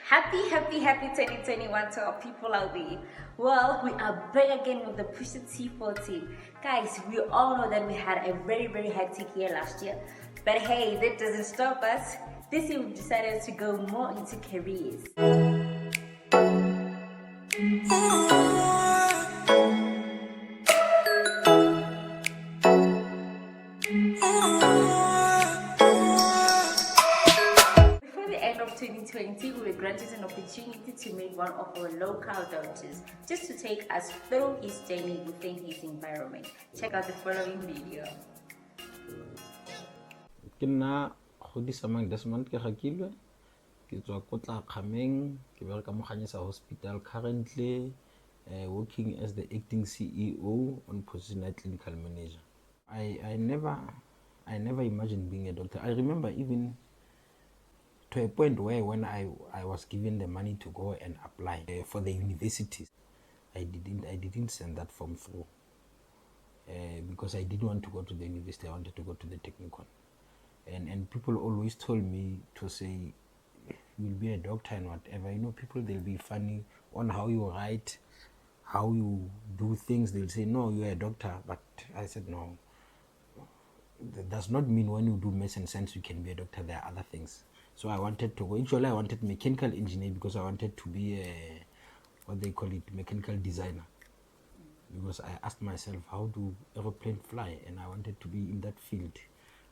Happy 2021 to our people out there. Well, we are back again with the Push It T4 team. Guys, we all know that we had a very hectic year last year. But hey, that doesn't stop us. This year we decided to go more into careers. Before the end of 2020, we were granted an opportunity to meet one of our local doctors just to take us through his journey within his environment. Check out the following video. Ke nna Godisamang Desmond KEGAKILWE ke tswa ko Khameng ke bereka mo Ganyesa Hospital currently working as the acting CEO on position as clinical manager. I never imagined being a doctor. I remember even to a point where when I was given the money to go and apply for the universities, I didn't send that form through because I didn't want to go to the university. I wanted to go to the technical. And people always told me to say, you'll be a doctor and whatever. You know, people, they'll be funny on how you write, how you do things. They'll say, no, you're a doctor. But I said, no. That does not mean when you do maths and science, you can be a doctor. There are other things. So I wanted to go. Actually, I wanted mechanical engineer because I wanted to be a, what they call it, mechanical designer. Because I asked myself, how do aeroplanes fly? And I wanted to be in that field.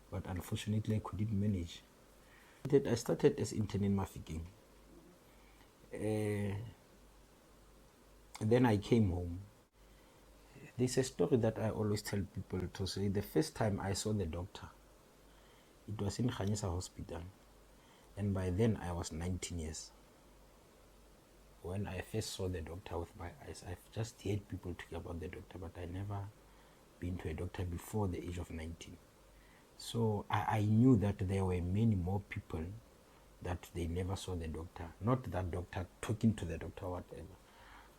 But unfortunately, I couldn't manage. I started as intern in Mafikeng. Then I came home. There's a story that I always tell people to say, the first time I saw the doctor, it was in Ganyesa Hospital. And by then I was 19 years. When I first saw the doctor with my eyes, I've just heard people talk about the doctor, but I never been to a doctor before the age of 19. So I knew that there were many more people that they never saw the doctor, not that doctor talking to the doctor or whatever.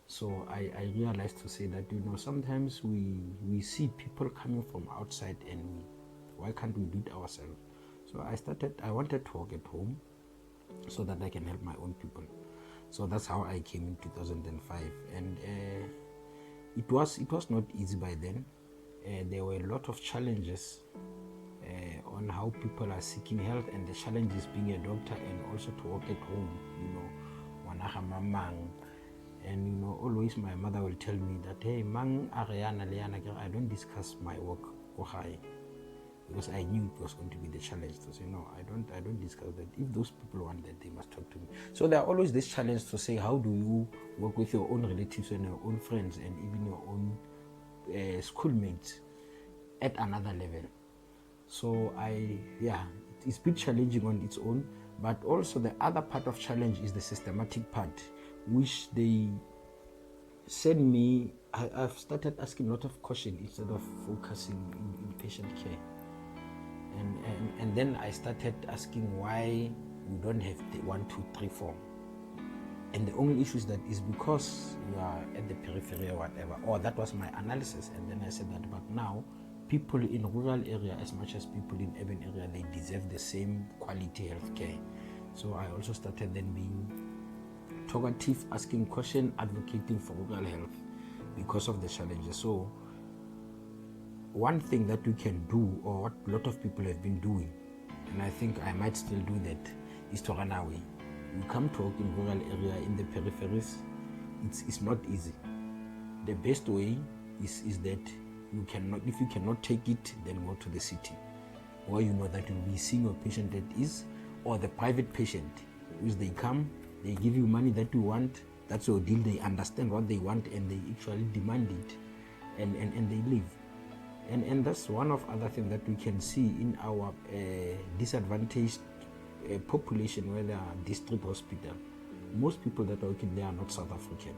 So I realized to say that, you know, sometimes we see people coming from outside and why can't we do it ourselves? So I wanted to work at home so that I can help my own people. So that's how I came in 2005. And it was not easy by then. There were a lot of challenges on how people are seeking health, and the challenges being a doctor and also to work at home, you know, and you know, always my mother will tell me that, hey, mang I don't discuss my work because I knew it was going to be the challenge to say, no, I don't discuss that. If those people want that, they must talk to me. So there are always this challenge to say, how do you work with your own relatives and your own friends and even your own schoolmates at another level? So it's a bit challenging on its own, but also the other part of challenge is the systematic part, which they send me. I've started asking a lot of questions instead of focusing in patient care. And then I started asking why we don't have the 1, 2, 3, 4. And the only issue is that is because you are at the periphery or whatever, or that was my analysis. And then I said that, but now people in rural area as much as people in urban area, they deserve the same quality health care. So I also started then being talkative, asking questions, advocating for rural health because of the challenges. So one thing that we can do, or what a lot of people have been doing, and I think I might still do that, is to run away. You come to work in rural area, in the peripheries, it's not easy. The best way is that you cannot, if you cannot take it, then go to the city, where you know that you'll be seeing your patient that is, or the private patient, which they come, they give you money that you want, that's your deal, they understand what they want and they actually demand it, and they leave. And that's one of other things that we can see in our disadvantaged population where there are district hospital. Most people that are working there are not South African.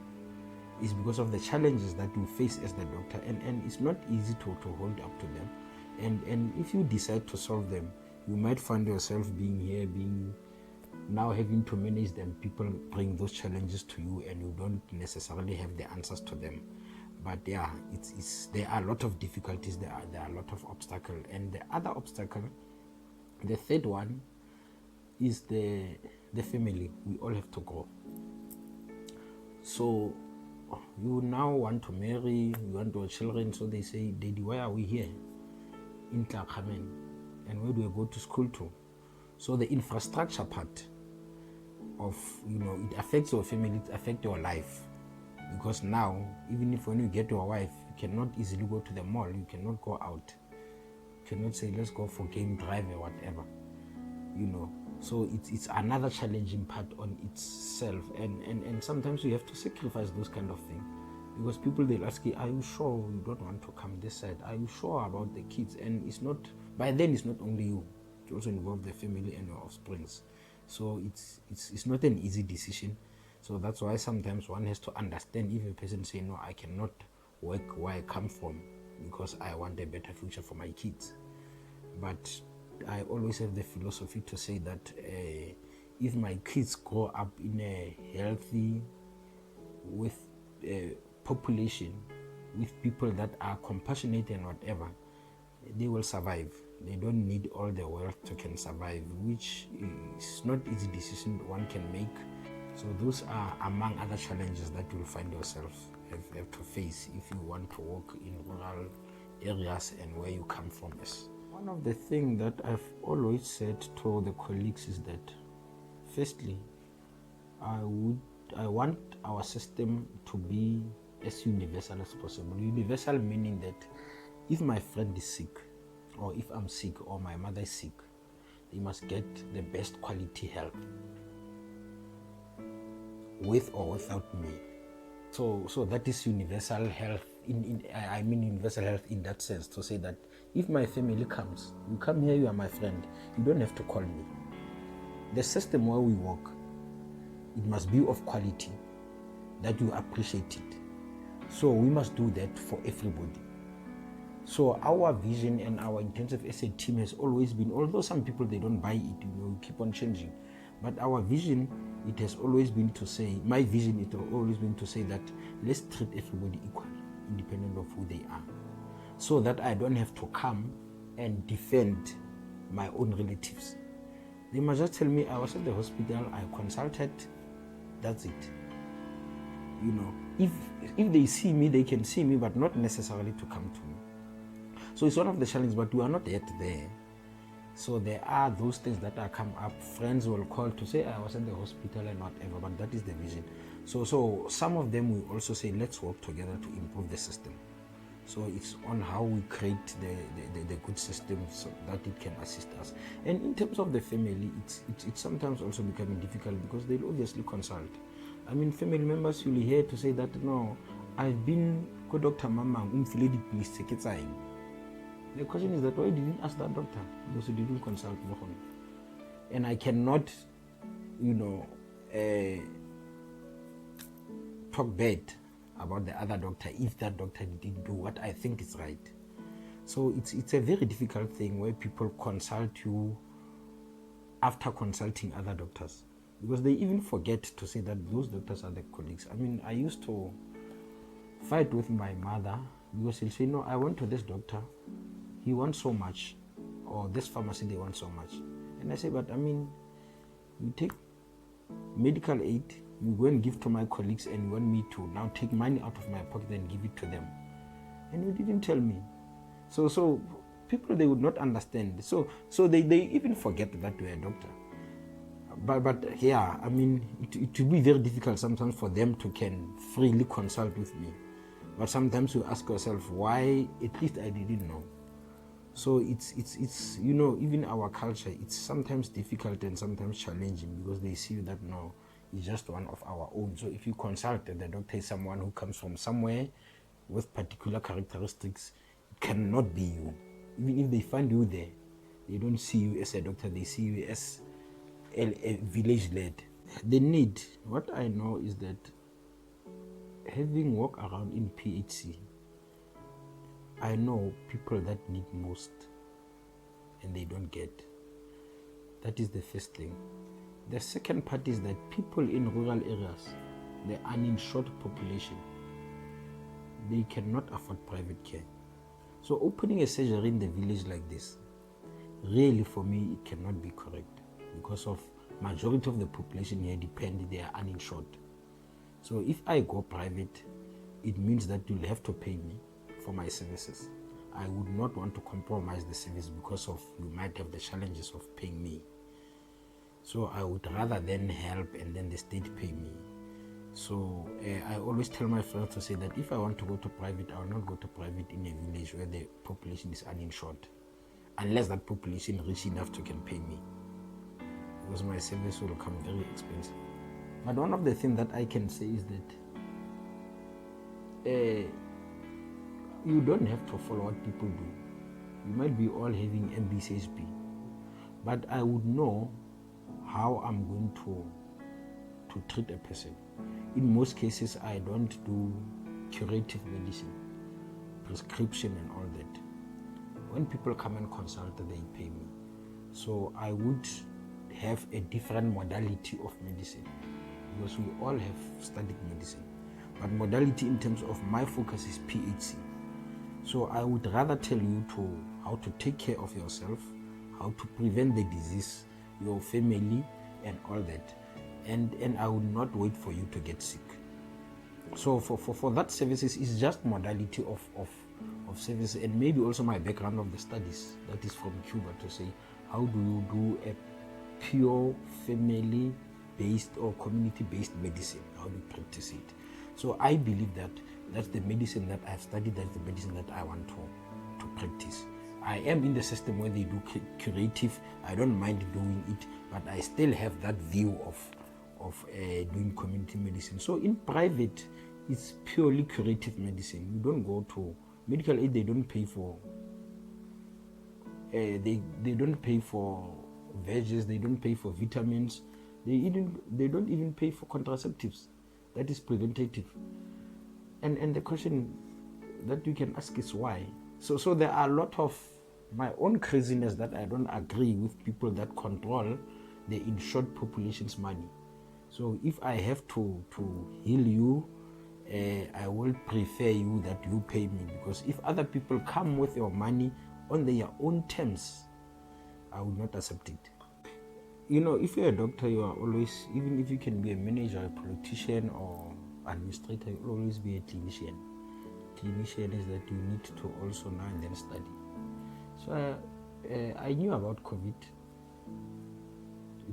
It's because of the challenges that you face as the doctor, and it's not easy to hold up to them. And if you decide to solve them, you might find yourself now having to manage them. People bring those challenges to you and you don't necessarily have the answers to them. But yeah, there are a lot of difficulties, there are a lot of obstacles. And the other obstacle, the third one, is the family. We all have to grow. So you now want to marry, you want to have children, so they say, Daddy, why are we here in Tlakamen? And where do we go to school to? So the infrastructure part of, it affects your family, it affects your life. Because now, even if when you get your wife, you cannot easily go to the mall, you cannot go out. You cannot say, let's go for game drive or whatever, So it's another challenging part on itself. And sometimes you have to sacrifice those kind of things. Because people, they'll ask you, are you sure you don't want to come this side? Are you sure about the kids? And it's not, by then it's not only you. It also involves the family and your offsprings. So it's not an easy decision. So that's why sometimes one has to understand if a person say, no, I cannot work where I come from because I want a better future for my kids. But I always have the philosophy to say that if my kids grow up in a healthy, with a population, with people that are compassionate and whatever, they will survive. They don't need all the wealth to can survive, which is not easy decision one can make. So those are among other challenges that you'll find yourself have to face if you want to work in rural areas and where you come from. One of the things that I've always said to the colleagues is that, firstly, I want our system to be as universal as possible. Universal meaning that if my friend is sick, or if I'm sick, or my mother is sick, they must get the best quality help, with or without me. So that is universal health. I mean universal health in that sense, to say that if my family comes, you come here, you are my friend, you don't have to call me. The system where we work, it must be of quality, that you appreciate it. So we must do that for everybody. So our vision and our intensive as a team has always been, although some people, they don't buy it, we keep on changing. But our vision, it has always been to say, my vision, it has always been to say that let's treat everybody equally, independent of who they are. So that I don't have to come and defend my own relatives. They must just tell me, I was at the hospital, I consulted, that's it. If they see me, they can see me, but not necessarily to come to me. So it's one of the challenges, but we are not yet there. So there are those things that are come up. Friends will call to say, I was in the hospital and whatever, but that is the vision. So some of them will also say, let's work together to improve the system. So it's on how we create the good system so that it can assist us. And in terms of the family, it's sometimes also becoming difficult because they'll obviously consult. I mean, family members will hear to say that, no, I've been to Dr. Mama, the question is that why didn't ask that doctor? Because you didn't consult me. And I cannot, talk bad about the other doctor if that doctor didn't do what I think is right. So it's a very difficult thing where people consult you after consulting other doctors, because they even forget to say that those doctors are the colleagues. I mean, I used to fight with my mother because she'll say, no, I went to this doctor, he wants so much, or this pharmacy, they want so much. And I say, but I mean, you take medical aid, you go and give to my colleagues, and you want me to now take money out of my pocket and give it to them. And you didn't tell me. So people, they would not understand. So they even forget that you're a doctor. But yeah, I mean, it will be very difficult sometimes for them to can freely consult with me. But sometimes you ask yourself, why? At least I didn't know. So it's even our culture, it's sometimes difficult and sometimes challenging because they see that, no, it's just one of our own. So if you consult and the doctor is someone who comes from somewhere with particular characteristics, it cannot be you. Even if they find you there, they don't see you as a doctor, they see you as a village lad. The need, what I know is that having walked around in PHC, I know people that need most and they don't get. That is the first thing. The second part is that people in rural areas, the uninsured population, they cannot afford private care. So opening a surgery in the village like this, really for me, it cannot be correct because of majority of the population here they are uninsured. So if I go private, it means that you'll have to pay me for my services. I would not want to compromise the service because of you might have the challenges of paying me. So I would rather then help and then the state pay me. So I always tell my friends to say that if I want to go to private, I will not go to private in a village where the population is uninsured, unless that population rich enough to can pay me, because my service will become very expensive. But one of the things that I can say is that you don't have to follow what people do. You might be all having MBCSP, but I would know how I'm going to treat a person. In most cases, I don't do curative medicine, prescription and all that. When people come and consult, they pay me. So I would have a different modality of medicine, because we all have studied medicine. But modality in terms of my focus is PHC. So I would rather tell you how to take care of yourself, how to prevent the disease, your family and all that. And I would not wait for you to get sick. So for that services is just modality of service, and maybe also my background of the studies that is from Cuba, to say how do you do a pure family based or community based medicine, how do you practice it. So I believe that that's the medicine that I've studied, that's the medicine that I want to practice. I am in the system where they do curative. I don't mind doing it, but I still have that view of doing community medicine. So in private, it's purely curative medicine. You don't go to medical aid. They don't pay for. They don't pay for veggies. They don't pay for vitamins. They don't even pay for contraceptives. That is preventative. And the question that you can ask is why. So there are a lot of my own craziness that I don't agree with people that control the insured population's money. So if I have to heal you, I will prefer you that you pay me, because if other people come with your money on their own terms, I would not accept it. You know, if you're a doctor, you are always, even if you can be a manager, a politician or administrator, you'll always be a clinician. Clinician is that you need to also know and then study. So I knew about COVID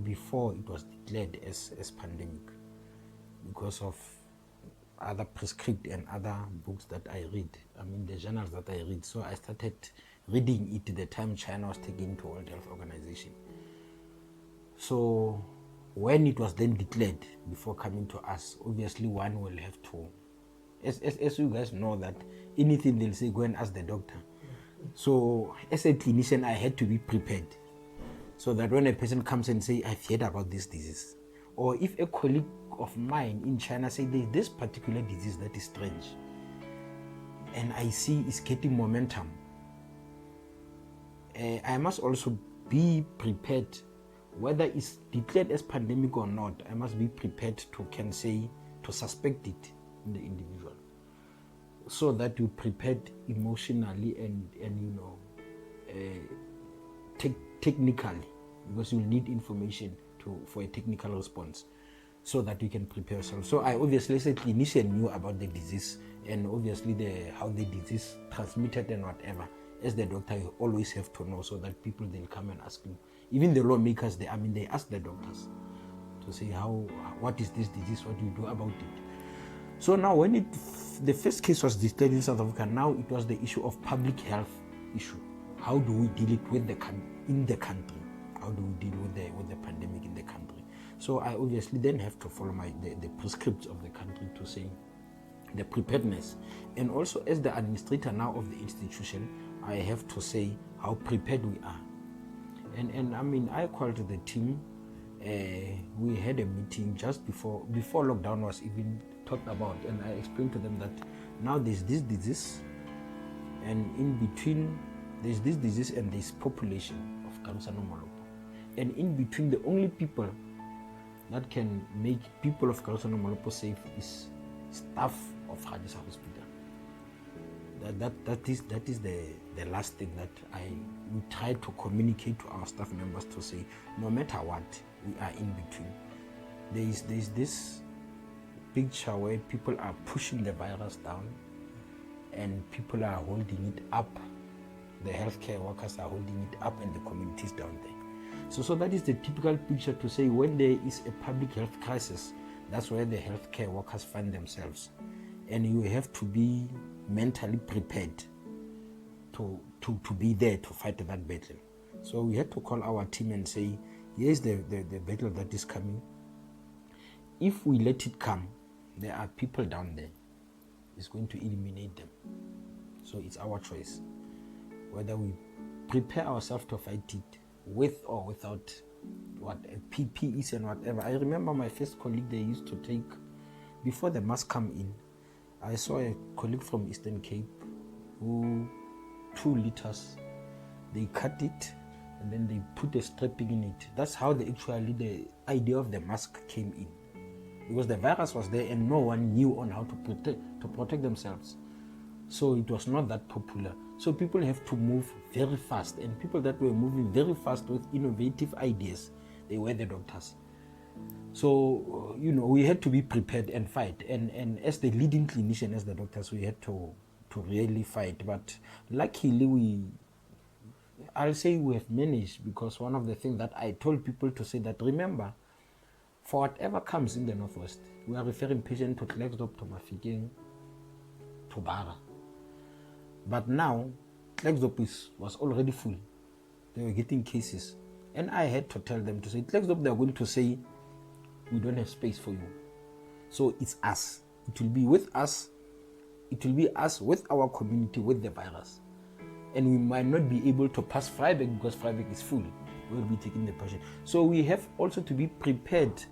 before it was declared as pandemic, because of other prescript and other books that I read, the journals that I read. So I started reading it the time China was taken to World Health Organization. So when it was then declared, before coming to us, obviously one will have to, as you guys know, that anything they'll say, go and ask the doctor. So as a clinician, I had to be prepared, so that when a person comes and say, I've heard about this disease, or if a colleague of mine in China say there's this particular disease that is strange, and I see it's getting momentum, I must also be prepared, whether it's declared as pandemic or not. I must be prepared to suspect it in the individual, so that you're prepared emotionally and technically, because you'll need information for a technical response, so that you can prepare yourself. So I obviously, as a clinician, knew about the disease, and obviously how the disease transmitted and whatever. As the doctor, you always have to know, so that people they'll come and ask you. Even the lawmakers, they ask the doctors to say what is this disease, what do you do about it. So now when the first case was declared in South Africa, now it was the issue of public health issue. How do we deal it in the country? How do we deal with the pandemic in the country? So I obviously then have to follow the prescripts of the country to say the preparedness. And also as the administrator now of the institution, I have to say how prepared we are. And I called the team. We had a meeting just before lockdown was even talked about, and I explained to them that now there's this disease, and in between there's this disease and this population of Karusano Molopo, and in between the only people that can make people of Karusano Molopo safe is staff of Hadisa Hospital. That is the last thing that we try to communicate to our staff members, to say no matter what, we are in between. There's this picture where people are pushing the virus down and people are holding it up. The healthcare workers are holding it up and the communities down there. So that is the typical picture to say when there is a public health crisis, that's where the healthcare workers find themselves. And you have to be mentally prepared to be there to fight that battle. So we had to call our team and say, here's the battle that is coming. If we let it come, there are people down there. It's going to eliminate them. So it's our choice. Whether we prepare ourselves to fight it with or without what PPEs and whatever. I remember my first colleague, they used to take, before the mask come in, I saw a colleague from Eastern Cape who 2 liters, they cut it and then they put a strapping in it. That's how the idea of the mask came in. Because the virus was there and no one knew on how to protect themselves. So it was not that popular. So people have to move very fast, and people that were moving very fast with innovative ideas, they were the doctors. So, we had to be prepared and fight. And as the leading clinician, as the doctors, we had to really fight. But luckily, I'll say we have managed, because one of the things that I told people to say that, remember, for whatever comes in the Northwest, we are referring patients to Klerksdorp, to Mafikeng, to Bara. But now, Klerksdorp was already full. They were getting cases. And I had to tell them to say, Klerksdorp, they are going to say, we don't have space for you. So it's us. It will be with us. It will be us with our community, with the virus. And we might not be able to pass Freiburg because Freiburg is full. We'll be taking the patient. So we have also to be prepared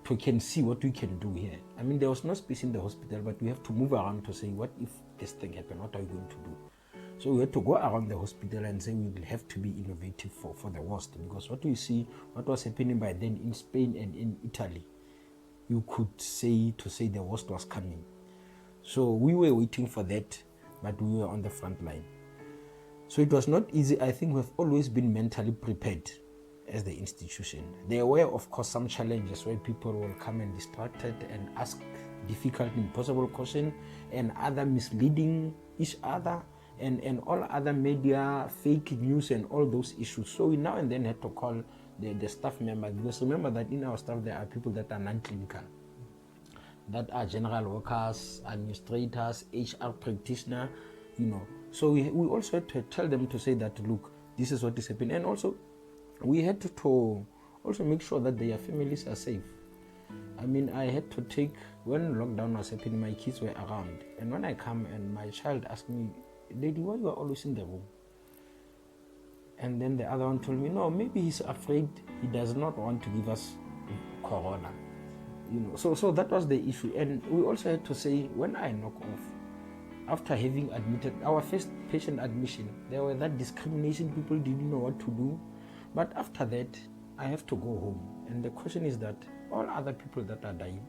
to can see what we can do here. I mean, there was no space in the hospital, but we have to move around to say, what if this thing happened? What are we going to do? So we had to go around the hospital and say we will have to be innovative for the worst, because what we see, what was happening by then in Spain and in Italy, you could say the worst was coming. So we were waiting for that, but we were on the front line. So it was not easy. I think we've always been mentally prepared as the institution. There were, of course, some challenges where people will come and distracted and ask difficult, impossible questions, and other misleading each other, and all other media, fake news, and all those issues. So we now and then had to call the staff members, because remember that in our staff there are people that are non-clinical, that are general workers, administrators, HR practitioners, So we also had to tell them to say that, look, this is what is happening. And also, we had to also make sure that their families are safe. I mean, I had to take, when lockdown was happening, my kids were around. And when I come and my child asked me, Daddy, why you are always in the room? And then the other one told me, no, maybe he's afraid he does not want to give us corona. So that was the issue. And we also had to say, when I knock off, after having admitted our first patient admission, there were that discrimination, people didn't know what to do. But after that, I have to go home. And the question is that all other people that are dying,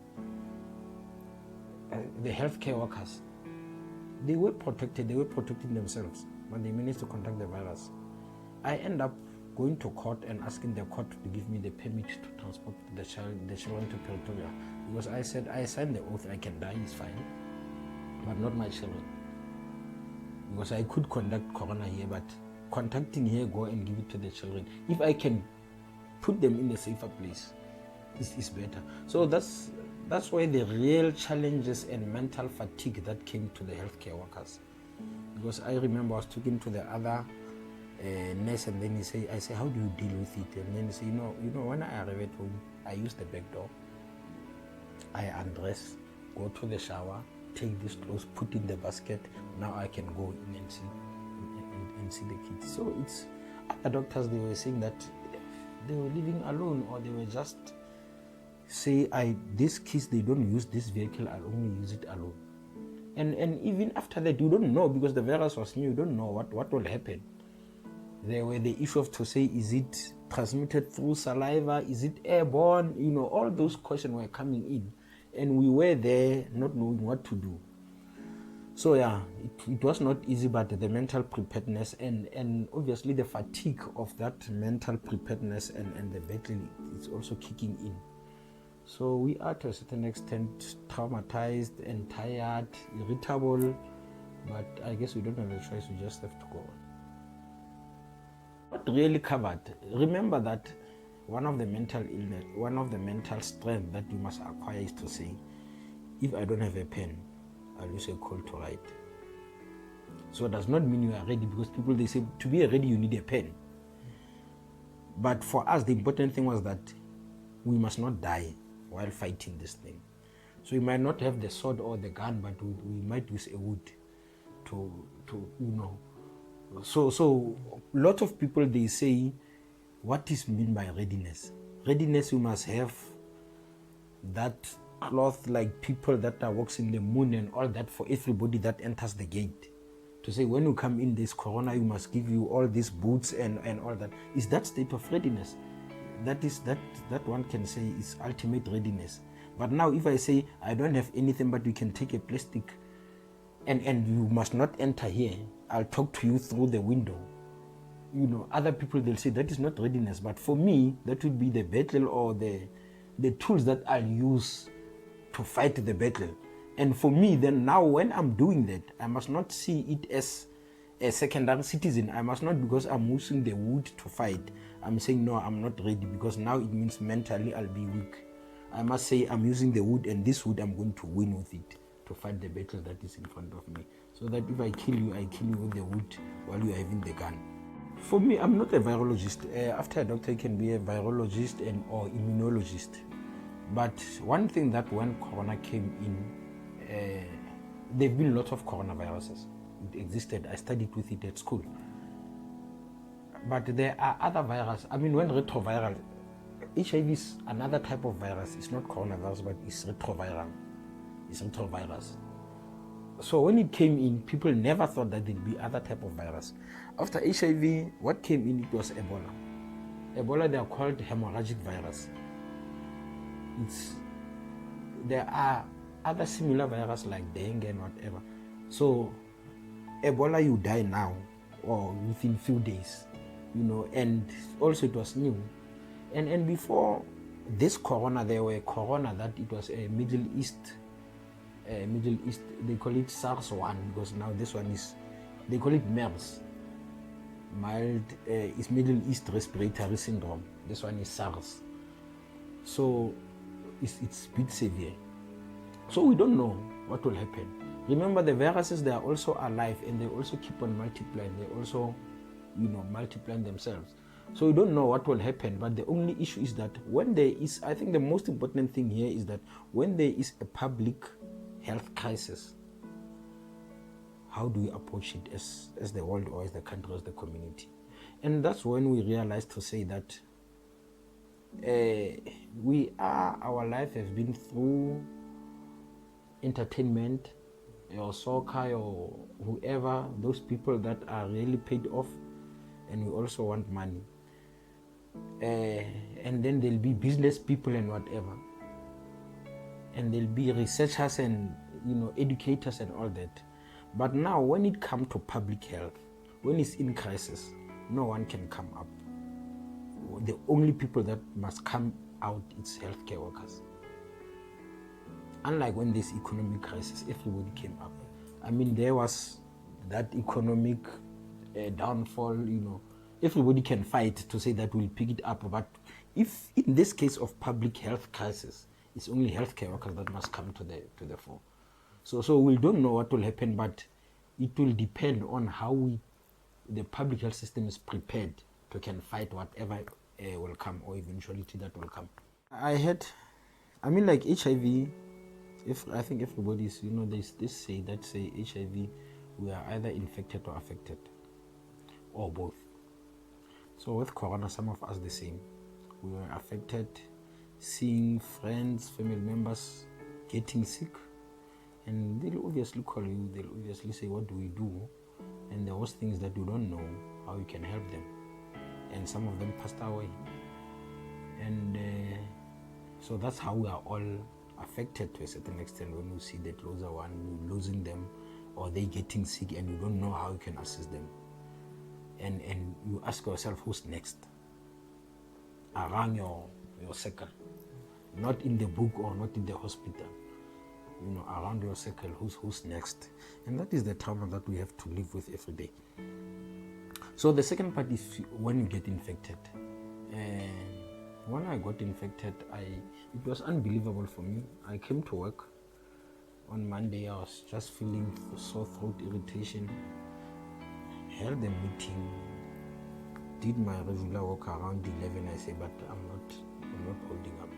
the healthcare workers, they were protected, they were protecting themselves, but they managed to contract the virus. I end up going to court and asking the court to give me the permit to transport the children to Pretoria, because I said, I signed the oath, I can die, it's fine, but not my children. Because I could conduct corona here, but contacting here, go and give it to the children. If I can put them in a safer place, it's better. So that's why the real challenges and mental fatigue that came to the healthcare workers. Because I remember I was talking to the other nurse, and then I say, how do you deal with it? And then he say, you know, when I arrive at home, I use the back door. I undress, go to the shower, take these clothes, put in the basket. Now I can go in and see the kids. So it's other doctors, they were saying that they were living alone, or they were just say, these kids, they don't use this vehicle, I'll only use it alone. And even after that, you don't know, because the virus was new, you don't know what will happen. There were the issue of to say, is it transmitted through saliva? Is it airborne? All those questions were coming in. And we were there not knowing what to do. So yeah, it was not easy, but the mental preparedness and obviously the fatigue of that mental preparedness and the battle is also kicking in. So we are to a certain extent traumatized and tired, irritable, but I guess we don't have a choice, we just have to go on. What really covered, remember that one of the mental illness, one of the mental strength that you must acquire is to say, if I don't have a pen, I'll use a call to write. So it does not mean you are ready, because people, they say to be ready you need a pen. But for us, the important thing was that we must not die while fighting this thing. So we might not have the sword or the gun, but we might use a wood to So lot of people, they say, what is meant by readiness? Readiness, you must have that cloth like people that are walks in the moon and all that for everybody that enters the gate. To say when you come in this corona, you must give you all these boots and all that. Is that state of readiness? That one can say is ultimate readiness. But now if I say I don't have anything, but you can take a plastic and you must not enter here, I'll talk to you through the window. Other people, they'll say that is not readiness. But for me, that would be the battle or the tools that I'll use to fight the battle. And for me, then now when I'm doing that, I must not see it as a secondary citizen. I must not, because I'm using the wood to fight, I'm saying no, I'm not ready, because now it means mentally I'll be weak. I must say I'm using the wood, and this wood I'm going to win with it to fight the battle that is in front of me. So that if I kill you with the wood while you are having the gun. For me, I'm not a virologist. After a doctor, you can be a virologist or immunologist. But one thing that when corona came in, there have been lots of coronaviruses. It existed. I studied with it at school. But there are other viruses. I mean, when retroviral, HIV is another type of virus. It's not coronavirus, but it's retroviral. It's retrovirus. So when it came in, people never thought that there'd be other type of virus. After HIV, what came in, it was Ebola. Ebola, they are called hemorrhagic virus. There are other similar viruses like dengue and whatever. So Ebola, you die now or within few days, and also it was new. And before this corona, there were corona that it was a Middle East, they call it SARS-1, because now this one they call it MERS. Mild is Middle East Respiratory Syndrome. This one is SARS. So it's a bit severe. So we don't know what will happen. Remember, the viruses, they are also alive and they also keep on multiplying. They also, multiplying themselves. So we don't know what will happen, but the only issue is that when there is, I think the most important thing here is that when there is a public health crisis, how do we approach it as the world or as the country, as the community? And that's when we realize to say that our life has been through entertainment, or soccer, or whoever, those people that are really paid off, and we also want money. And then there'll be business people and whatever. And there'll be researchers and educators and all that. But now when it comes to public health, when it's in crisis, no one can come up. The only people that must come out is healthcare workers. Unlike when this economic crisis, everybody came up. I mean, there was that economic downfall, everybody can fight to say that we'll pick it up. But if in this case of public health crisis, it's only healthcare workers that must come to the fore. So we don't know what will happen, but it will depend on how the public health system is prepared to can fight whatever will come, or eventuality that will come. Like HIV, I think everybody's, there's this say HIV, we are either infected or affected, or both. So with corona, some of us the same. We were affected, seeing friends, family members getting sick, and they'll obviously call you, they'll obviously say, what do we do? And there was things that you don't know how you can help them. And some of them passed away. And so that's how we are all affected to a certain extent when we see the closer one, losing them, or they getting sick and you don't know how you can assist them. And you ask yourself, who's next? Around your circle. Not in the book or not in the hospital. Around your circle, who's next? And that is the trauma that we have to live with every day. So the second part is when you get infected. When I got infected, it was unbelievable for me. I came to work on Monday. I was just feeling sore throat, irritation. Held a meeting, did my regular work around 11. I say, but I'm not holding up.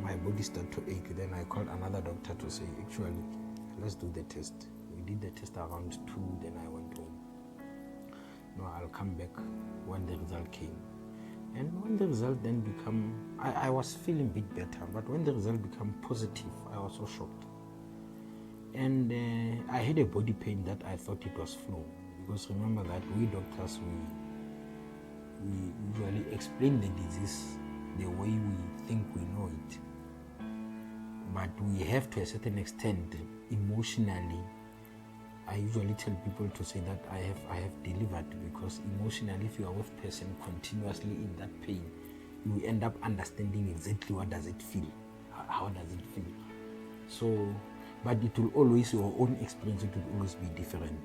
My body started to ache. Then I called another doctor to say, actually, let's do the test. We did the test around 2. Then I went home. No, I'll come back when the result came. And when the result then I was feeling a bit better, but when the result became positive, I was so shocked. And I had a body pain that I thought it was flu, because remember that we doctors, we usually explain the disease the way we think we know it. But we have, to a certain extent, emotionally, I usually tell people to say that I have delivered, because emotionally, if you are with a person continuously in that pain, you end up understanding exactly what does it feel, how does it feel. So, but it will always, your own experience, it will always be different.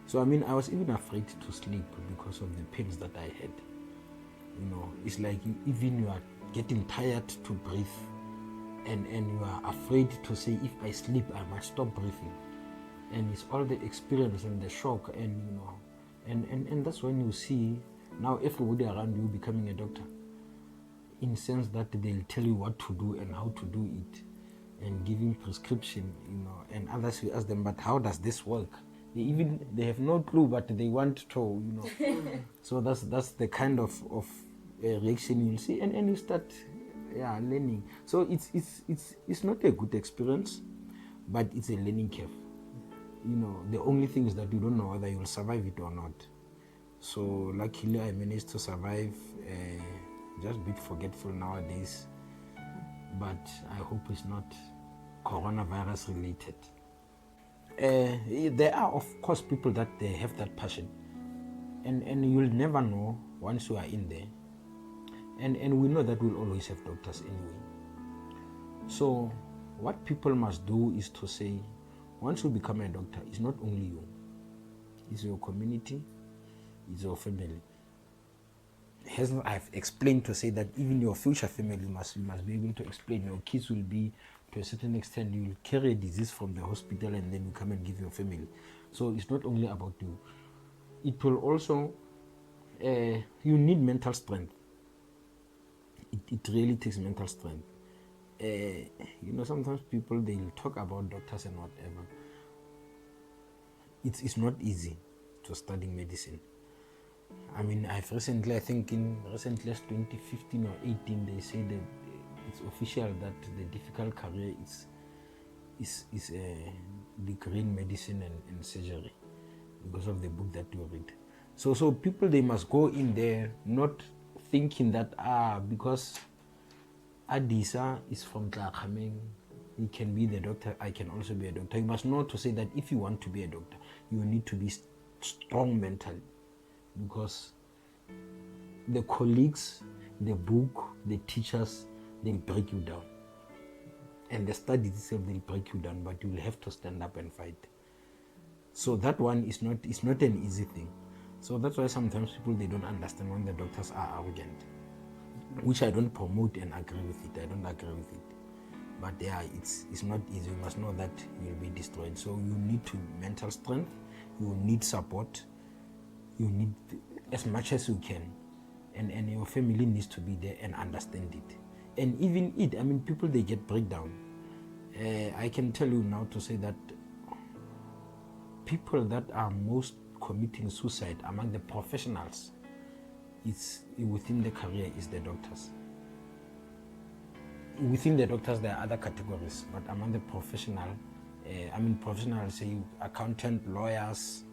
So, I was even afraid to sleep because of the pains that I had. It's like you are getting tired to breathe, and you are afraid to say, if I sleep, I might stop breathing. And it's all the experience and the shock, and that's when you see now everybody around you becoming a doctor, in the sense that they'll tell you what to do and how to do it, and giving prescription, and others will ask them, but how does this work? They have no clue, but they want to, So that's the kind of reaction you'll see, and you start learning. So it's not a good experience, but it's a learning curve. The only thing is that you don't know whether you'll survive it or not. So luckily I managed to survive, just a bit forgetful nowadays, but I hope it's not coronavirus related. There are, of course, people that they have that passion, and you'll never know once you are in there. And we know that we'll always have doctors anyway. So what people must do is to say, once you become a doctor, it's not only you, it's your community, it's your family. As I've explained, to say that even your future family must be able to explain. Your kids will be, to a certain extent, you will carry a disease from the hospital and then you come and give your family. So it's not only about you. It will also, you need mental strength. It really takes mental strength. Sometimes people, they'll talk about doctors and whatever. It's not easy to study medicine. I've recently, I think in 2015 or 18, they say that it's official that the difficult career is a degree in medicine and surgery, because of the book that you read. So people, they must go in there not thinking that because Adisa is from Tlakameng, he can be the doctor, I can also be a doctor. You must know to say that if you want to be a doctor, you need to be strong mentally, because the colleagues, the book, the teachers, they'll break you down. And the studies itself, they'll break you down, but you'll have to stand up and fight. So that one is not an easy thing. So that's why sometimes people, they don't understand when the doctors are arrogant, which I don't promote and agree with it. I don't agree with it. But it's not easy. You must know that you'll be destroyed. So you need mental strength, you need support, you need as much as you can. And your family needs to be there and understand it. And even people, they get breakdown. I can tell you now to say that people that are most committing suicide among the professionals, it's within the career, is the doctors. Within the doctors, there are other categories, but among the professional, professionals, say accountant, lawyers,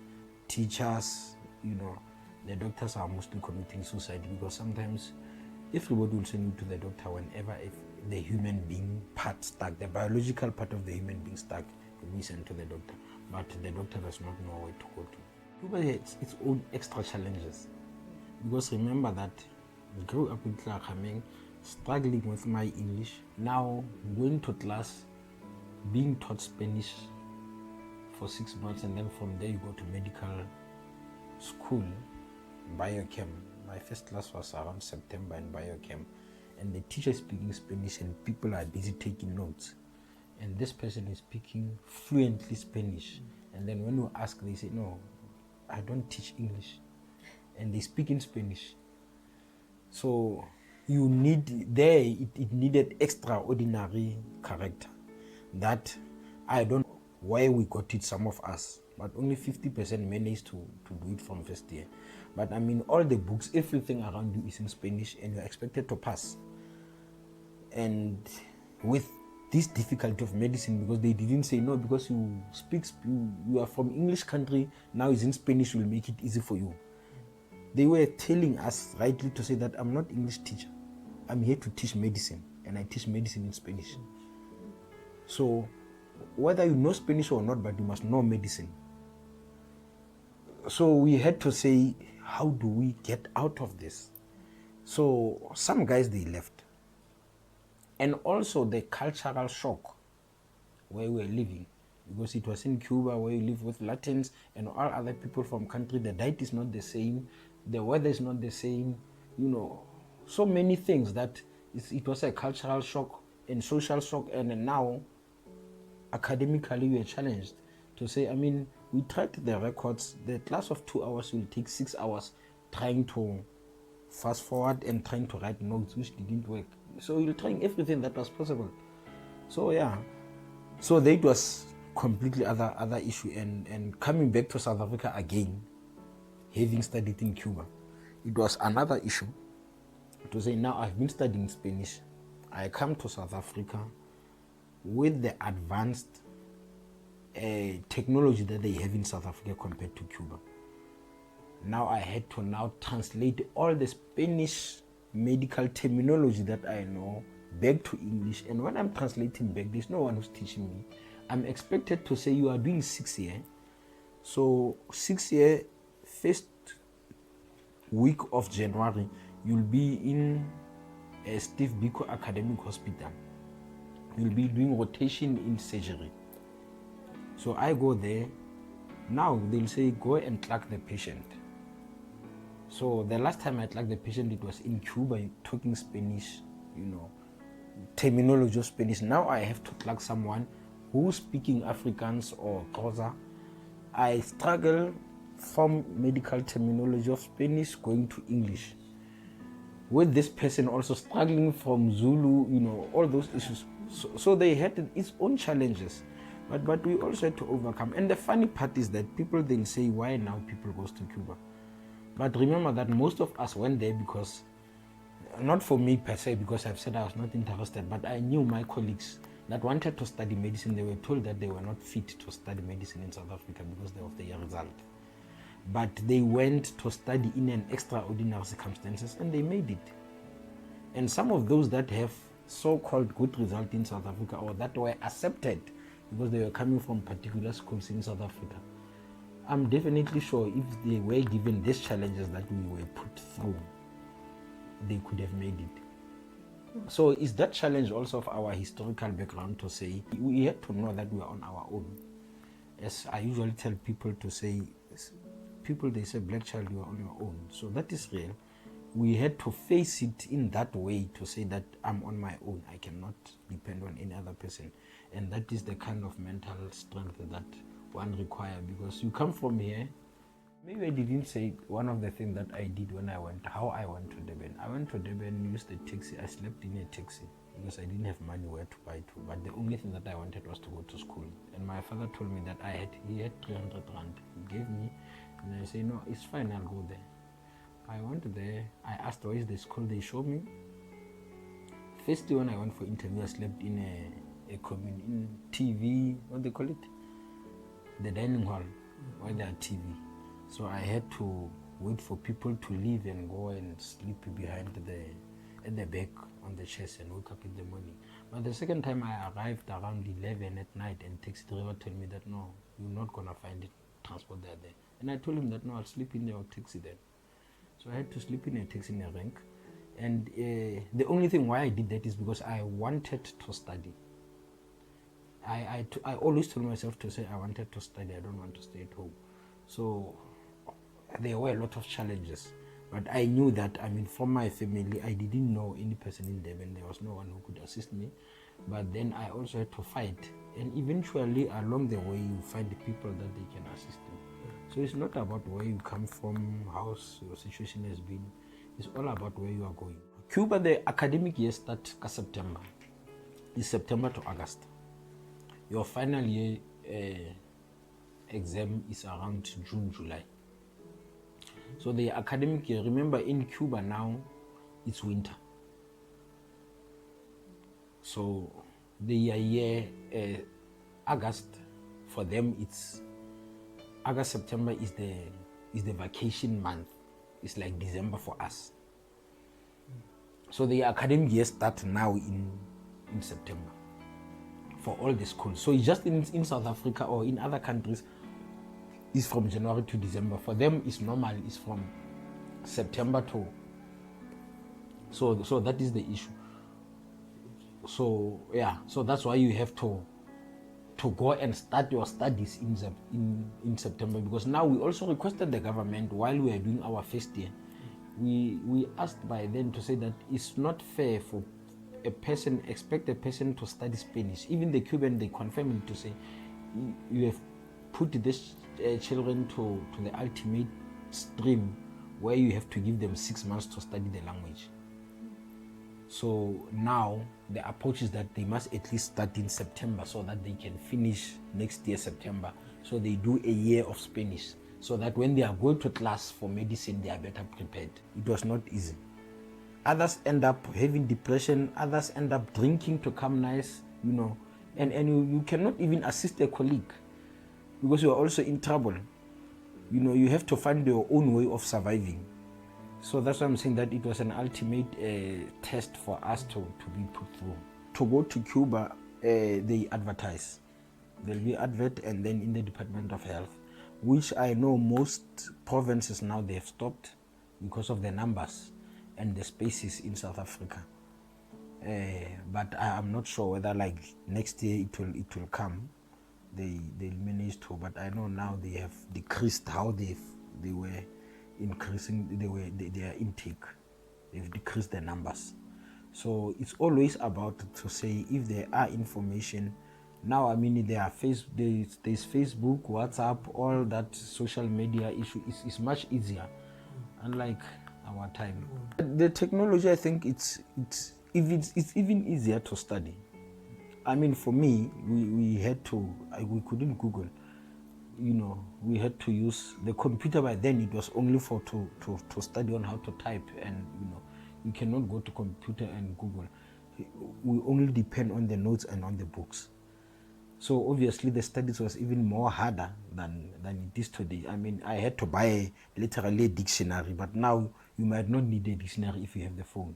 teachers, the doctors are mostly committing suicide, because sometimes everybody will send you to the doctor whenever if the human being part stuck, the biological part of the human being stuck, be sent to the doctor, but the doctor does not know where to go to. Cuba has its own extra challenges, because remember that I grew up in Tlakameng, struggling with my English, now going to class, being taught Spanish for 6 months, and then from there you go to medical school, biochem. My first class was around September in biochem, and the teacher is speaking Spanish and people are busy taking notes, and this person is speaking fluently Spanish, and then when you ask, they say, no, I don't teach English, and they speak in Spanish. So you need there, it needed extraordinary character that I don't know why we got it, some of us, but only 50% managed to do it from first year. But I mean, all the books, everything around you is in Spanish, and you're expected to pass. And with this difficulty of medicine, because they didn't say no, because you speak, you are from English country, now it's in Spanish, will make it easy for you. They were telling us rightly to say that I'm not English teacher, I'm here to teach medicine, and I teach medicine in Spanish. So whether you know Spanish or not, but you must know medicine. So we had to say, how do we get out of this? So some guys, they left. And also the cultural shock where we were living, because it was in Cuba where you live with Latins and all other people from country. The diet is not the same, the weather is not the same, so many things that it was a cultural shock and social shock. And now academically we are challenged to say, I mean, we tried the records, the class of 2 hours will take 6 hours trying to fast forward and trying to write notes, which didn't work. So you're trying everything that was possible. So yeah, so that was completely other issue. And coming back to South Africa again, having studied in Cuba, it was another issue to say, now I've been studying Spanish, I come to South Africa with the advanced technology that they have in South Africa compared to Cuba. Now I had to now translate all the Spanish medical terminology that I know back to English. And when I'm translating back, there's no one who's teaching me. I'm expected to say, you are doing 6 year. So 6 year, first week of January, you'll be in a Steve Biko Academic Hospital. You'll be doing rotation in surgery. So I go there. Now they'll say, go and clerk the patient. So the last time I clerked the patient, it was in Cuba, talking Spanish, terminology of Spanish. Now I have to clerk someone who's speaking Afrikaans or Xhosa. I struggle from medical terminology of Spanish going to English, with this person also struggling from Zulu, all those issues. So they had its own challenges, but we also had to overcome. And the funny part is that people, they'll say, why now people goes to Cuba? But remember that most of us went there because, not for me per se, because I've said I was not interested, but I knew my colleagues that wanted to study medicine. They were told that they were not fit to study medicine in South Africa because of their result. But they went to study in an extraordinary circumstances, and they made it. And some of those that have so-called good result in South Africa, or that were accepted because they were coming from particular schools in South Africa, I'm definitely sure if they were given these challenges that we were put through, they could have made it. So is that challenge also of our historical background to say, we had to know that we are on our own. As I usually tell people to say, people, they say, black child, you are on your own. So that is real. We had to face it in that way to say that I'm on my own. I cannot depend on any other person. And that is the kind of mental strength that one require, because you come from here. Maybe I didn't say one of the things that I did when how I went to Durban. I went to Durban, used a taxi. I slept in a taxi because I didn't have money where to buy to. But the only thing that I wanted was to go to school. And my father told me that he had 300 rand. He gave me, and I say, no, it's fine, I'll go there. I went there. I asked, where is the school? They showed me. First day when I went for interview, I slept in a in TV, what they call it? The dining hall, where there are TV. So I had to wait for people to leave and go and sleep behind at the back on the chest and wake up in the morning. But the second time I arrived around 11 at night, and taxi driver told me that no, you're not gonna find it transport there. And I told him that no, I'll sleep in your taxi then. So I had to sleep in a taxi in a rank. And the only thing why I did that is because I wanted to study. I always told myself to say I wanted to study, I don't want to stay at home. So there were a lot of challenges, but I knew that, I mean, from my family, I didn't know any person in Durban. There was no one who could assist me. But then I also had to fight, and eventually along the way you find the people that they can assist you. So it's not about where you come from, how your situation has been. It's all about where you are going. Cuba, the academic year starts in September. It's September to August. Your final year exam is around June, July. So the academic year, remember in Cuba now, it's winter. So the year August, for them it's August, September is the vacation month. It's like December for us. So the academic year starts now in September for all the schools. So it's just in South Africa or in other countries, it's from January to December. For them, it's normal. It's from September to. So that is the issue. So yeah, so that's why you have to go and start your studies in September, because now we also requested the government while we are doing our first year. We asked by then to say that it's not fair for expect a person to study Spanish. Even the Cuban, they confirmed to say you have put these children to the ultimate stream where you have to give them 6 months to study the language. So now the approach is that they must at least start in September so that they can finish next year September. So they do a year of Spanish so that when they are going to class for medicine, they are better prepared. It was not easy. Others end up having depression, others end up drinking to come nice, and you cannot even assist a colleague because you are also in trouble. You have to find your own way of surviving. So that's why I'm saying that it was an ultimate test for us to be put through. To go to Cuba, they advertise. There'll be advert, and then in the Department of Health, which I know most provinces now they have stopped because of the numbers and the spaces in South Africa. But I'm not sure whether like next year it will come. They'll manage to, but I know now they have decreased how they were increasing their intake. They've decreased the numbers. So it's always about to say if there are information. Now, I mean, there's Facebook, WhatsApp, all that social media issue is much easier, unlike our time. The technology, I think it's even easier to study. I mean, for me, we couldn't Google. We had to use the computer. By then it was only to study on how to type, and you cannot go to computer and Google. We only depend on the notes and on the books. So obviously the studies was even more harder than it is today. I mean, I had to buy literally a dictionary, but now you might not need a dictionary if you have the phone.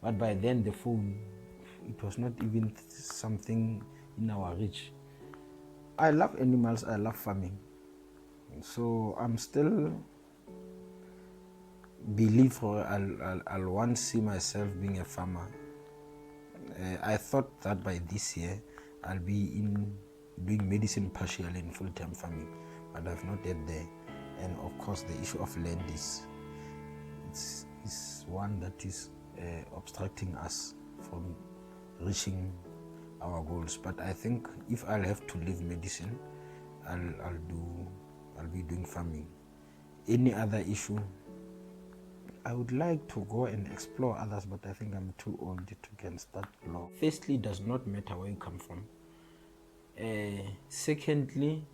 But by then the phone, it was not even something in our reach. I love animals, I love farming. So I'm still believe I'll once see myself being a farmer. I thought that by this year I'll be doing medicine partially in full-time farming, but I've not yet there. And of course the issue of land is one that is obstructing us from reaching our goals. But I think if I'll have to leave medicine, I'll be doing farming. Any other issue, I would like to go and explore others, but I think I'm too old to can start law. Firstly, it does not matter where you come from. Secondly,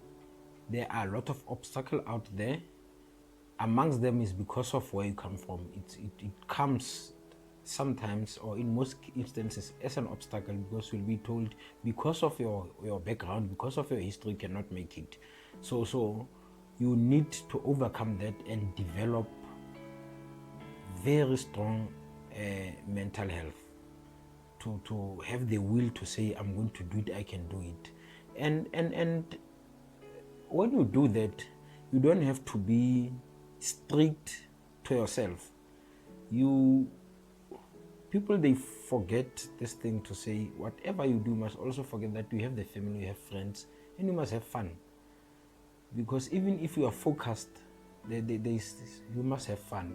there are a lot of obstacles out there. Amongst them is because of where you come from. It comes sometimes, or in most instances, as an obstacle, because you'll be told because of your background, because of your history, you cannot make it. So you need to overcome that and develop very strong mental health. to have the will to say, I'm going to do it, I can do it. And when you do that, you don't have to be strict to yourself. People, they forget this thing to say, whatever you do, you must also forget that you have the family, you have friends, and you must have fun. Because even if you are focused, you must have fun,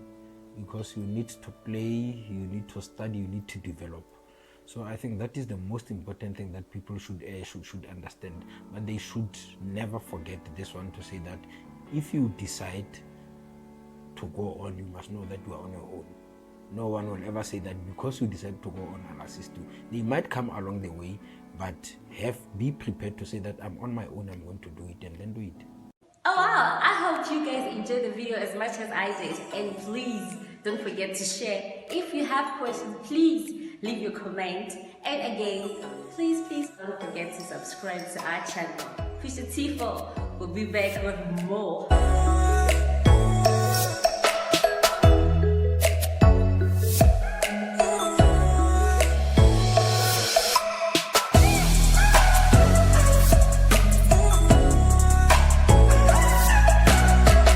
because you need to play, you need to study, you need to develop. So I think that is the most important thing that people should understand. But they should never forget this one, to say that if you decide to go on, you must know that you are on your own. No one will ever say that because you decide to go on, I'll assist you. They might come along the way, but be prepared to say that I'm on my own, I'm going to do it, and then do it. Oh wow, I hope you guys enjoyed the video as much as I did, and please don't forget to share. If you have questions, please leave your comment, and again, please don't forget to subscribe to our channel. Pusha Tifo will be back with more.